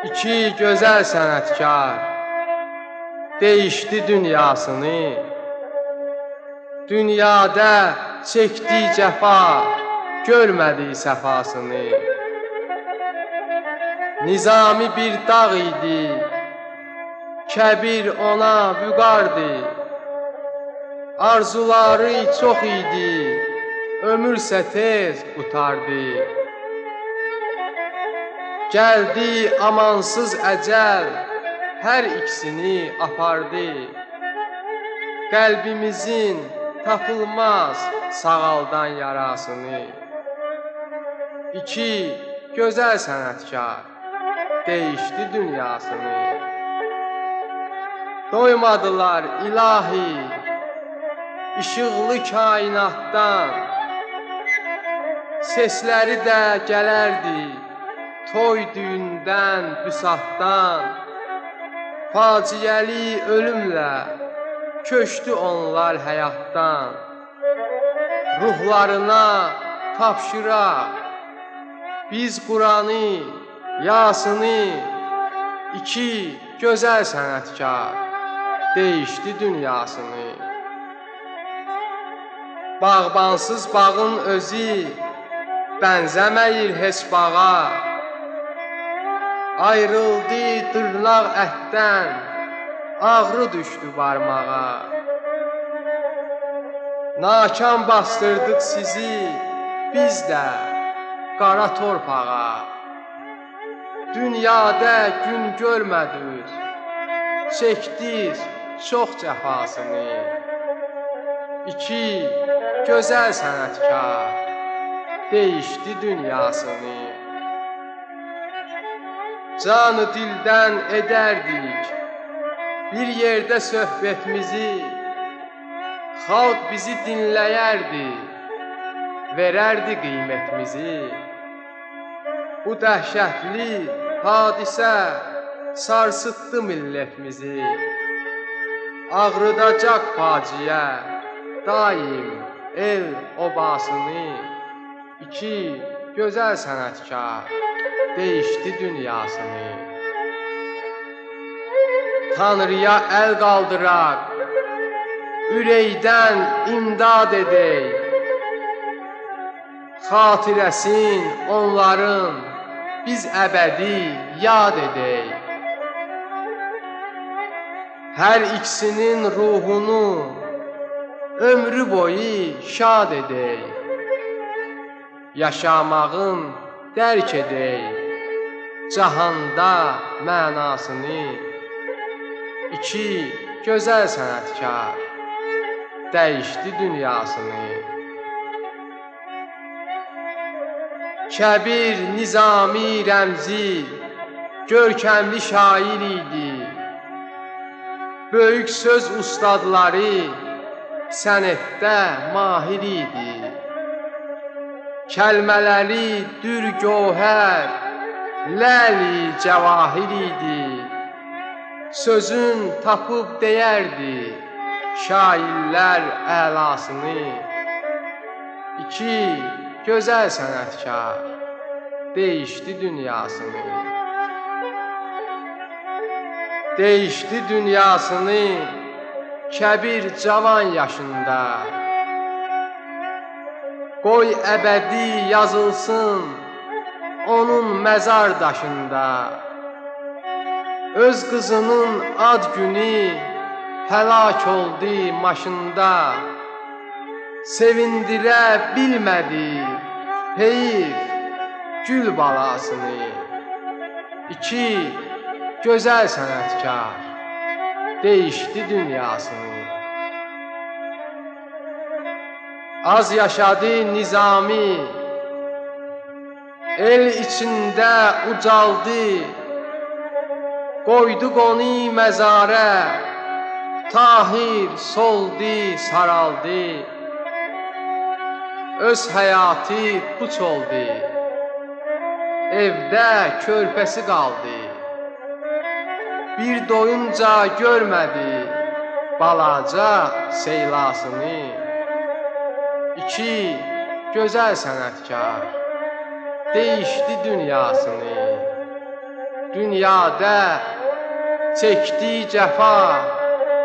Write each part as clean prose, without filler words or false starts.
İki gözəl sənətkar değişdi dünyasını. Dünyada çəkdi cəfa, görmədi səfasını. Nizami bir dağ idi, Kəbir ona vüqardı. Arzuları çox idi, ömürsə tez qutardı. Gəldi amansız əcəl, hər ikisini apardı. Qəlbimizin tapılmaz sağaldan yarasını. İki gözəl sənətkar değişdi dünyasını. Doymadılar ilahi, işıqlı kainatdan. Sesləri də gələrdi toy düyündən, büsatdan. Faciəli ölümlə köçdü onlar həyatdan. Ruhlarına tapşıraq biz Quranı, Yasını. İki gözəl sənətkar değişdi dünyasını. Bağbansız bağın özü bənzəməyir heç bağa. Ayrıldı dırnaq ətdən, ağrı düşdü barmağa. Nakam bastırdıq sizi biz də qara torpağa. Dünyada gün görmədik, çəkdik çox cəfasını. İki gözəl sənətkar değişdi dünyasını. Canı dildən edərdik bir yerdə söhbətimizi. Xalq bizi dinləyərdi, verərdi qiymətimizi. Bu dəhşətli hadisə sarsıtdı millətimizi. Ağrıdacaq faciə daim el obasını. İki gözəl sənətkar değişdi dünyasını. Tanrıya əl qaldıraq, ürəkdən imdad edək. Xatirəsin onların biz əbədi yad edək. Hər ikisinin ruhunu ömrü boyu şad edək. Yaşamağın dərk edək cahanda mənasını. İki gözəl sənətkar değişdi dünyasını. Kəbir Nizami rəmzi görkəmli şair idi. Böyük söz ustadları sənətdə mahir idi. Kəlmələri dür gövhər, ləli cəvahir idi. Sözün tapıb deyərdi şairlər əlasını. İki gözəl sənətkar değişdi dünyasını. Değişdi dünyasını Kəbir cavan yaşında. Qoy əbədi yazılsın onun məzar daşında. Öz qızının ad günü həlak oldu maşında. Sevindirə bilmədi heyif gül balasını. İki gözəl sənətkar değişdi dünyasını. Az yaşadı Nizami, el içində ucaldı. Qoydu onu məzara, Tahir soldu, saraldı. Öz həyatı puç oldu, evdə körpəsi qaldı. Bir doyunca görmədi balaca seylasını. İki gözəl sənətkar değişdi dünyasını. Dünyada çekdiği cəfa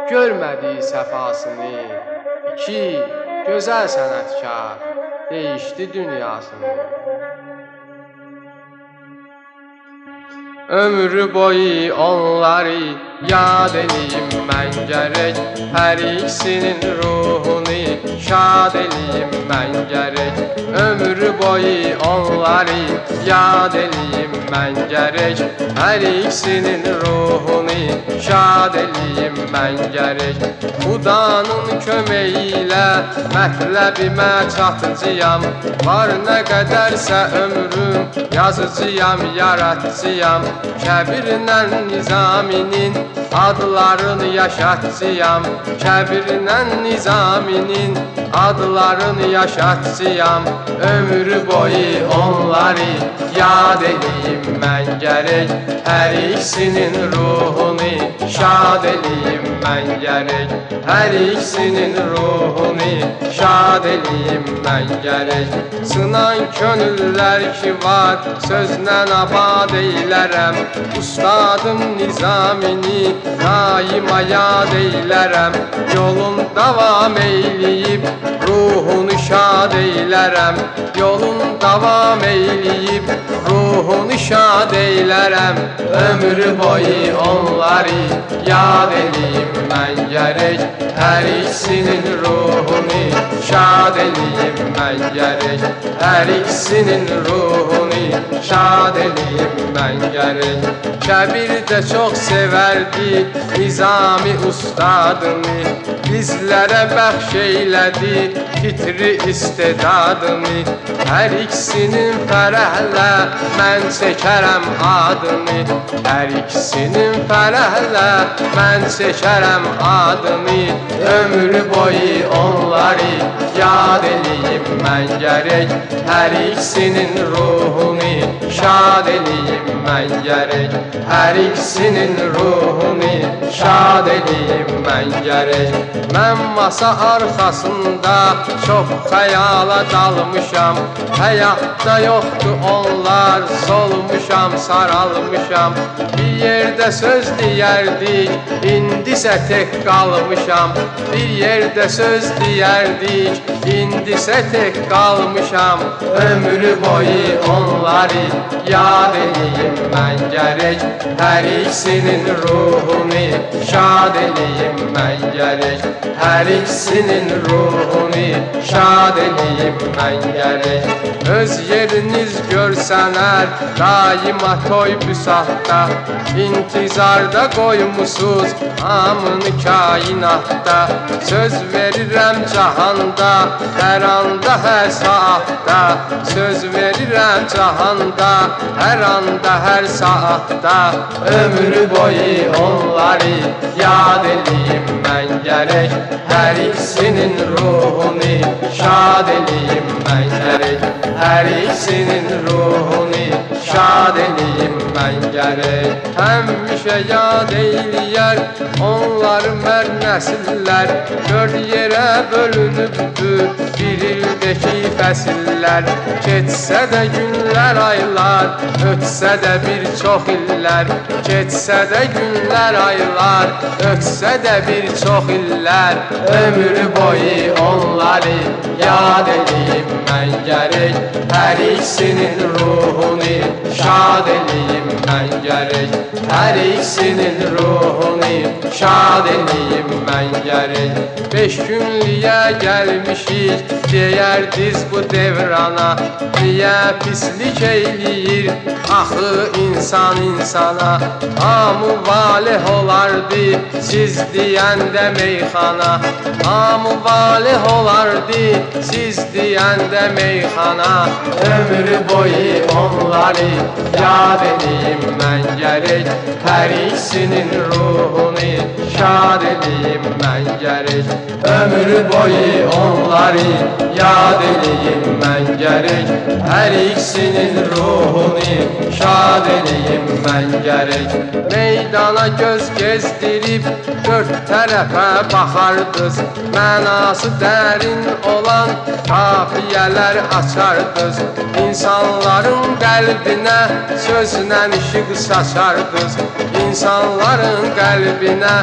görmədiği səfasını. İki gözəl sənətkar değişdi dünyasını. Ömrü boyu onları yad eləyim mən gərək. Hər ikisinin ruhunu şad eləyim mən gərək. Ömrü boyu onları yad eləyim mən gərək. Hər ikisinin ruhunu şad eləyim mən gərək. Xudanın köməyi ilə mətləbimə çatıcıyam. Var nə qədərsə ömrüm, yazıcıyam, yaratıcıyam. Kəbirlə Nizaminin adlarını yaşatcıyam. Kəbirlə Nizaminin adlarını yaşatcıyam. Ömrü boyu onları yad edeyim mən gərək. Hər ikisinin ruhunu şad eləyim mən gərək. Hər ikisinin ruhunu şad eləyim mən gərək. Sınan könüllər ki var, sözlə abad eylərəm. Ustadım Nizamini daima yad eylərəm. Yolun davam eyləyib ruhunu şad eylərəm. Yolun davam eyləyib ruhunu şad eylərəm. Ömrü boyu onları yad eləyim mən gərək. Hər ikisinin ruhunu şad eləyim mən gərək. Hər ikisinin ruhunu şad eləyim mən gərək. Kəbir də çox sevərdi Nizami ustadını. Bizlərə bəxş eylədi fitri istedadını. Hər ikisinin fərəhlə mən çəkərəm adını. Hər ikisinin fərəhlə mən çəkərəm adını. Ömrü boyu onları yad eləyim mən gərək. Hər ikisinin ruhunu şad eləyim mən gərək. Hər ikisinin ruhunu şad eləyim mən gərək. Mən masa arxasında çox xəyala dalmışam. Həyatda yoxdur onlar, solmuşam, saralmışam. Bir yerdə söz deyərdik, indisə tək qalmışam. Bir yerdə söz deyərdik, indisə tək qalmışam. Ömrü boyu onları yad eləyim mən gərək. Hər ikisinin ruhunu şad eləyim mən gərək. Hər ikisinin ruhunu şad eləyim mən gərək. Öz yeriniz görsənər daima toy büsatda. İntizarda qoymusuz hamını kainatda. Söz verirəm cahanda, hər anda, hər saatda. Söz verirəm cahanda, hər anda, hər saatda. Ömrü boyu onları yad eləyim mən gərək. Hər ikisinin ruhunu şad eləyim mən gərək. Hər ikisinin ruhunu şad eləyim mən gərək. Həmişə yad eyləyər onları mər nəsillər. Dörd yerə bölünübdür bir ildəki fəsillər. Keçsə də günlər, aylar, ötsə də bir çox illər. Keçsə də günlər, aylar, ötsə də bir çox illər. Ömrü boyu onları yad eləyim mən gərək. Hər ikisinin ruhunu şad eləyim mən gərək. Hər ikisinin ruhunu şad eləyim mən gərək. 5 günlüyə gəlmişik deyərdiz bu devrana. Niyə pislik eyləyir axı insan insana. Hamı valeh olardı siz deyəndə meyxana. Hamı valeh olardı siz deyəndə meyxana. Ömrü boyu onları yad edeyim mən gərək. Hər ikisinin ruhunu şad edeyim mən gərək. Ömrü boyu onları yad edeyim mən gərək. Hər ikisinin ruhunu şad edeyim mən gərək. Meydana göz gezdirib dörd tərəfə baxardız, mənası dərin olan kafiyələr açardız. İnsanların qəlbinə sözlə işıq saçardız, İnsanların qəlbinə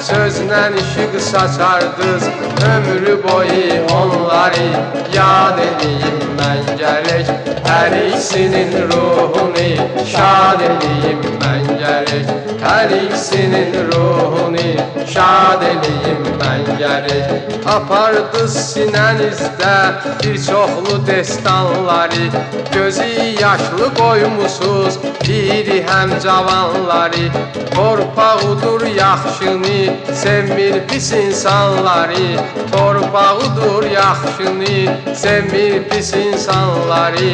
sözlə işıq saçardız. Ömrü boyu onları yad edeyim mən gərək. Hər ikisinin ruhunu şad edeyim mən gərək. Hər ikisinin ruhunu şad edeyim mən gərək. Apardız sinənizdə bir çoxlu destanları, gözü yaşlı qoymusuz biri həm cavanları. Torpağıdır yaxşını sevmir pis insanları, torpağıdır yaxşını sevmir pis insanları.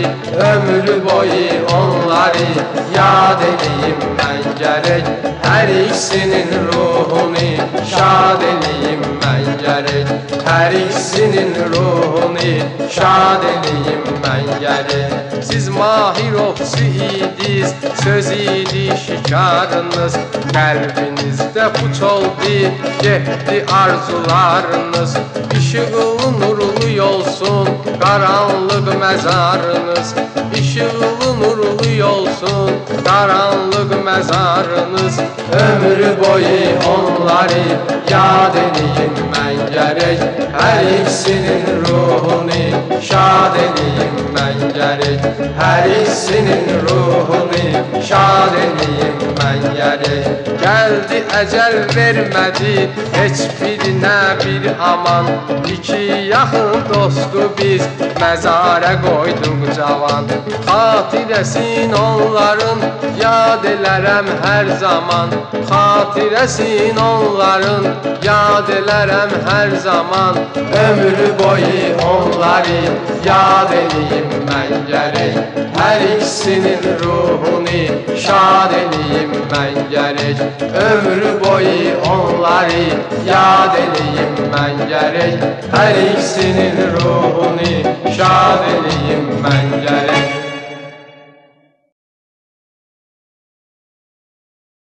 Ömrü boyu onları yad edeyim mən gərək. Hər ikisinin ruhunu şad edeyim mən gərək. Hər ikisinin ruhunu şad edeyim mən gərək. Siz mahir ovçu idiniz, söz idi şikarınız, qəlbinizdə puç oldu, getdi arzularınız. İşıqlı nurlu olsun qaranlıq məzarınız, İşıqlı nurlu olsun qaranlıq məzarınız. Ömrü boyu onları yad edeyim mən gərək. Hər ikisinin ruhunu şad edeyim mən gərək. Hər ikisinin ruhunu şad edeyim mən gərək. Gəldi əcəl vermədi heç birinə bir aman, İki yaxın dostu biz məzara qoyduq cavan. Xatirəsin onların yad elərəm hər zaman, Xatirəsin onların yad elərəm hər zaman. Ömrü boyu onları yad edeyim mən gərək. Hər ikisinin ruhunu şad edeyim mən gərək. Ömrü boyu onları yad edeyim mən gərək. Hər ikisinin ruhunu şad edeyim mən gərək.